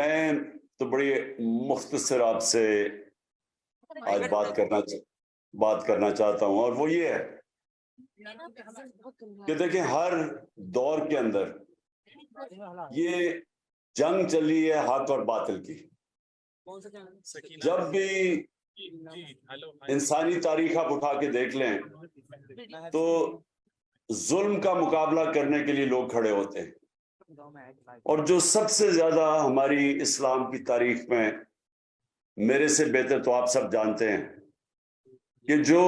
मैं तो बड़ी मुख्तसर आपसे आज बात करना चाहता हूं, और वो ये है कि देखिए, हर दौर के अंदर ये जंग चली है हक और बातिल की। जब भी इंसानी तारीख आप उठा के देख लें तो जुल्म का मुकाबला करने के लिए लोग खड़े होते हैं, और जो सबसे ज्यादा हमारी इस्लाम की तारीख में, मेरे से बेहतर तो आप सब जानते हैं कि जो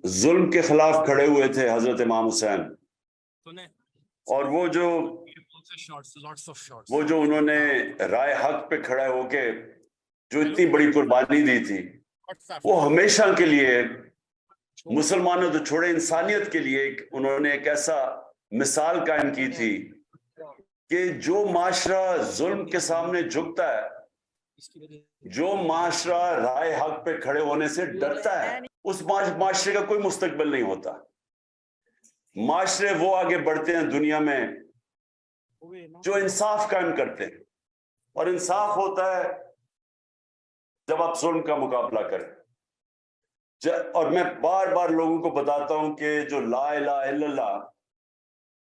जुल्म के खिलाफ खड़े हुए थे हजरत इमाम हुसैन, और वो जो उन्होंने राय हक पे खड़ा होके जो इतनी बड़ी कुर्बानी दी थी, वो हमेशा के लिए मुसलमानों तो छोड़े इंसानियत के लिए उन्होंने एक ऐसा मिसाल कायम की थी कि जो माशरा जुल्म के सामने झुकता है, जो माशरा राय हक पे खड़े होने से डरता है, उस माशरे का कोई मुस्तकबिल नहीं होता। माशरे वो आगे बढ़ते हैं दुनिया में जो इंसाफ कायम करते हैं, और इंसाफ होता है जब आप जुल्म का मुकाबला करें। और मैं बार बार लोगों को बताता हूं कि जो ला इलाहा इल्लल्लाह,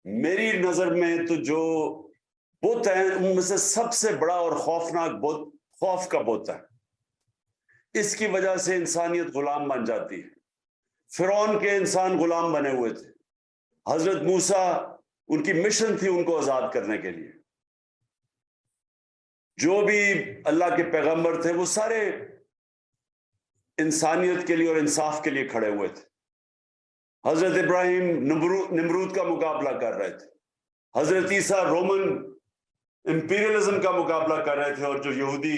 मेरी नजर में तो जो बुत है उनमें से सबसे बड़ा और खौफनाक बुत खौफ का बुत है। इसकी वजह से इंसानियत गुलाम बन जाती है। फिरौन के इंसान गुलाम बने हुए थे, हजरत मूसा उनकी मिशन थी उनको आजाद करने के लिए। जो भी अल्लाह के पैगंबर थे वो सारे इंसानियत के लिए और इंसाफ के लिए खड़े हुए थे। हजरत इब्राहिम निमरूद का मुकाबला कर रहे थे, हजरत ईसा रोमन इंपीरियलिज्म का मुकाबला कर रहे थे, और जो यहूदी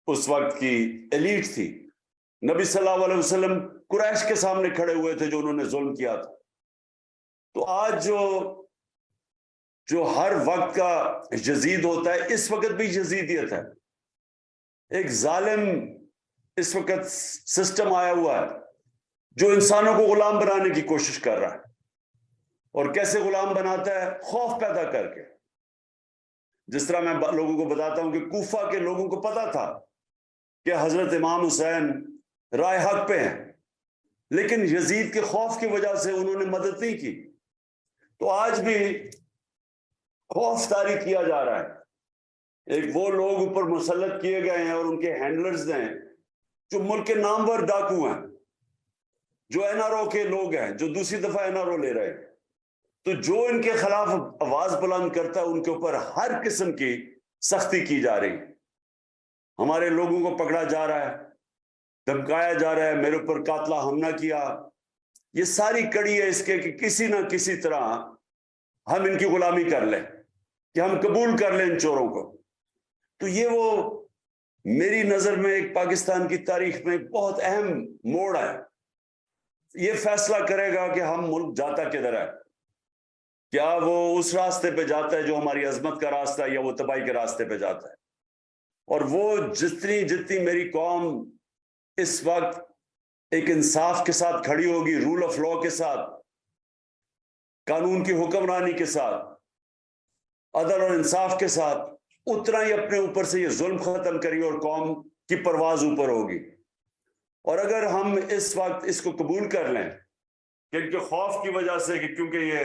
उस वक्त की एलीट थी, नबी सल्लल्लाहु अलैहि वसल्लम कुरैश के सामने खड़े हुए थे जो उन्होंने जुल्म किया था। तो आज जो हर वक्त का यजीद होता है, इस वक्त भी यजीदियत है। एक जालिम इस वक्त सिस्टम आया हुआ है जो इंसानों को गुलाम बनाने की कोशिश कर रहा है। और कैसे गुलाम बनाता है? खौफ पैदा करके। जिस तरह मैं लोगों को बताता हूं कि कूफा के लोगों को पता था कि हजरत इमाम हुसैन राय हक पे हैं, लेकिन यजीद के खौफ की वजह से उन्होंने मदद नहीं की। तो आज भी खौफ तारी किया जा रहा है। एक वो लोग ऊपर मुसल्लत किए गए हैं और उनके हैंडलर्स हैं जो मुल्क के नामवर डाकू हैं, जो एनआरओ के लोग हैं, जो दूसरी दफा एनआरओ ले रहे हैं। तो जो इनके खिलाफ आवाज बुलंद करता है उनके ऊपर हर किस्म की सख्ती की जा रही है। हमारे लोगों को पकड़ा जा रहा है, धमकाया जा रहा है, मेरे ऊपर कातला हमला किया। ये सारी कड़ी है इसके कि किसी ना किसी तरह हम इनकी गुलामी कर लें, कि हम कबूल कर लें इन चोरों को। तो ये वो मेरी नजर में एक पाकिस्तान की तारीख में एक बहुत अहम मोड़ है। ये फैसला करेगा कि हम मुल्क जाता किधर है। क्या वो उस रास्ते पे जाता है जो हमारी अजमत का रास्ता है, या वो तबाही के रास्ते पे जाता है। और वो जितनी मेरी कौम इस वक्त एक इंसाफ के साथ खड़ी होगी, रूल ऑफ लॉ के साथ, कानून की हुक्मरानी के साथ, अदल और इंसाफ के साथ, उतना ही अपने ऊपर से ये जुल्म खत्म करिए और कौम की परवाज ऊपर होगी। और अगर हम इस वक्त इसको कबूल कर लें कि इनके खौफ की वजह से, कि क्योंकि ये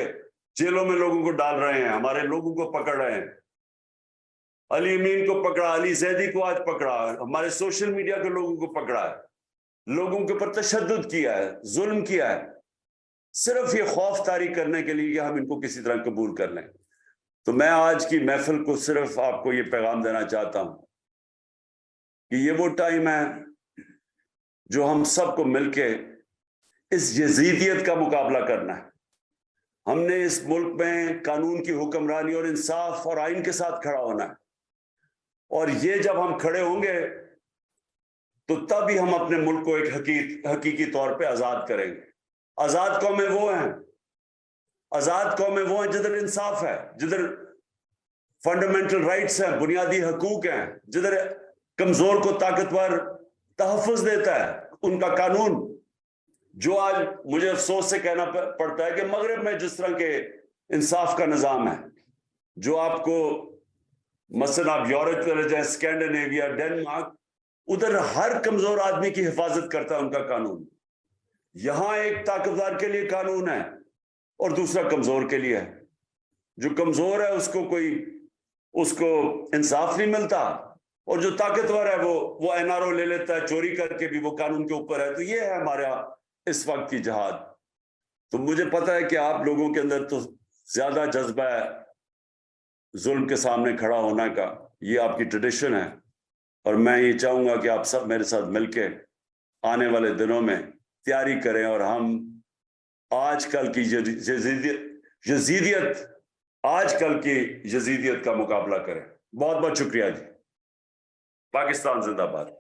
जेलों में लोगों को डाल रहे हैं, हमारे लोगों को पकड़ रहे हैं, अली अमीन को पकड़ा, अली जैदी को आज पकड़ा, हमारे सोशल मीडिया के लोगों को पकड़ा है, लोगों के ऊपर तशद्दुद किया है, जुल्म किया है, सिर्फ ये खौफ तारी करने के लिए कि हम इनको किसी तरह कबूल कर लें। तो मैं आज की महफिल को सिर्फ आपको ये पैगाम देना चाहता हूं कि ये वो टाइम है जो हम सबको मिलके इस यजीदियत का मुकाबला करना है। हमने इस मुल्क में कानून की हुक्मरानी और इंसाफ और आइन के साथ खड़ा होना है, और ये जब हम खड़े होंगे तो तब ही हम अपने मुल्क को एक हकीकी तौर पे आजाद करेंगे। आजाद कौमें वो हैं, आजाद कौमें वो हैं जिधर इंसाफ है, जिधर फंडामेंटल राइट्स हैं, बुनियादी हकूक हैं, जिधर कमजोर को ताकतवर तहफ़्फ़ुज़ देता है उनका कानून। जो आज मुझे अफसोस से कहना पड़ता है कि मगरब में जिस तरह के इंसाफ का निज़ाम है, जो आपको मसलन आप यूरोप चले जाए, स्कैंडिनेविया, डेनमार्क, उधर हर कमजोर आदमी की हिफाजत करता है उनका कानून। यहां एक ताकतवर के लिए कानून है और दूसरा कमजोर के लिए है। जो कमजोर है उसको इंसाफ नहीं मिलता, और जो ताकतवर है वो एनआरओ ले लेता है, चोरी करके भी वो कानून के ऊपर है। तो ये है हमारा इस वक्त की जहाद। तो मुझे पता है कि आप लोगों के अंदर तो ज्यादा जज्बा है जुल्म के सामने खड़ा होने का, ये आपकी ट्रेडिशन है, और मैं ये चाहूंगा कि आप सब मेरे साथ मिलके आने वाले दिनों में तैयारी करें और हम आजकल की यजीदियत आजकल की यजीदियत का मुकाबला करें। बहुत बहुत शुक्रिया जी। पाकिस्तान जिंदाबाद।